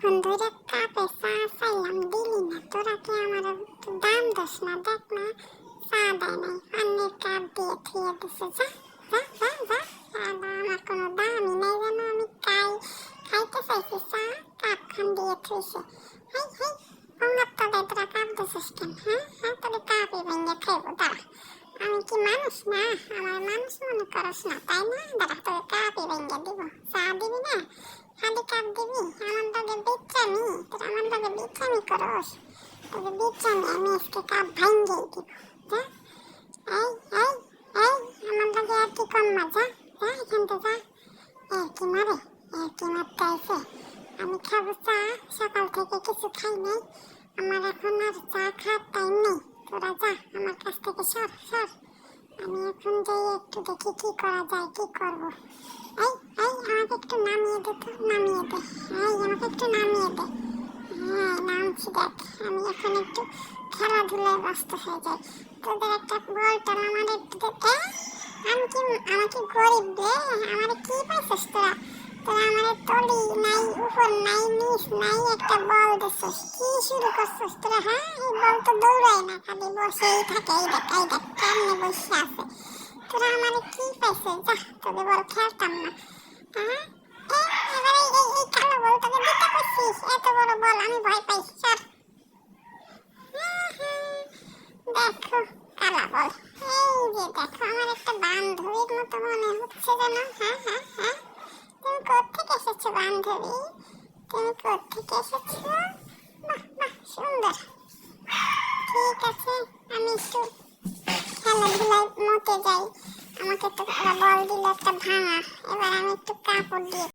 অনেকক্ষণ ধরে কাপে চা চাইলাম, দিলি না। তোরা কি আমার দাম দোস না? দেখ না, চা দেয় নাই, পানির কাপ দিয়ে থুয়ে দিছে। যা যা যা যা, আমার কোনো দামই নাই যেন। আমি খাইতে চাইছি চা, কাপ খান দিয়ে থুইছে। হাই হাই, পঙ্গাত্তা দেয়, তোরা কাপ দিছিস কেন? হ্যাঁ হ্যাঁ, তোরে কাপই ভেঙে খাইবো, দাঁড়া। আমি কি মানুষ না? আমার মানুষ মনে করস না, তাই না? দাঁড়া, তোরে কাপই ভেঙে দিব। চা দিবি না, খালি কাপ দিবি? আমার লগে বিচ্ছামি? তোরা আমার লগে বিচ্ছামি করস? তোকে বিচ্ছামি আমি আজকে কাপ ভাঙিয়ে দিব। যা, এই এই এই, আমার লগে আর কি কম মজা? যা এখান থেকে, যা। কি মারে, কি মারতে আইছে? আমি খাবো চা, সকাল থেকে কিছু খাই নাই। আমার এখন আর চা খাওয়ার টাইম নেই। তোরা যা, আমার কাছ থেকে সর সর। আমি এখন যাই একটু দেখি কি করা যায়, কি করবো। এই এই, আমাকে একটু নামিয়ে দে তো, নামিয়ে দে। এই, আমাকে একটু নামিয়ে দে। হ্যাঁ, নামছি, দেখ। আমি এখন একটু খেলাধুলায় ব্যস্ত হয়ে যাই। তোদের একটা বল টল আমার একটু দে। আমি কি, আমাকে গরিব রে? আমার কি পাইছিস তোরা? তোরা আমার তলি নাই, উপর নাই, নিচ নাই, একটা বল দিছিস। কি শুরু করছিস তোরা? হ্যাঁ, এই বল তো দৌড়ায় না, খালি বসেই থাকে। এই দেখ এই দেখ, কেমনে বসে আছে। তোরা আমার কি পাইছিস? যা, তোদের বল খেলতাম না। হ্যাঁ, এবার এই কালো বল তোকে দিতে পারছিস? এত বড় বল, আমি ভয় পাই। সর। দেখো, কালা বল। এই যে দেখো, আমার একটা বান্ধবীর মতো মনে হচ্ছে যেন। হ্যাঁ হ্যাঁ হ্যাঁ, তুমি কোত্থেকে এসেছো বান্ধবী? তুমি কোত্থেকে এসেছো? বাহ বাহ, সুন্দর। ঠিক আছে, আমি একটু খেলাধুলায় মতে যাই। আমাকে তো বল দিল একটা ভাঙা, এবার আমি একটু কাপড় দিয়ে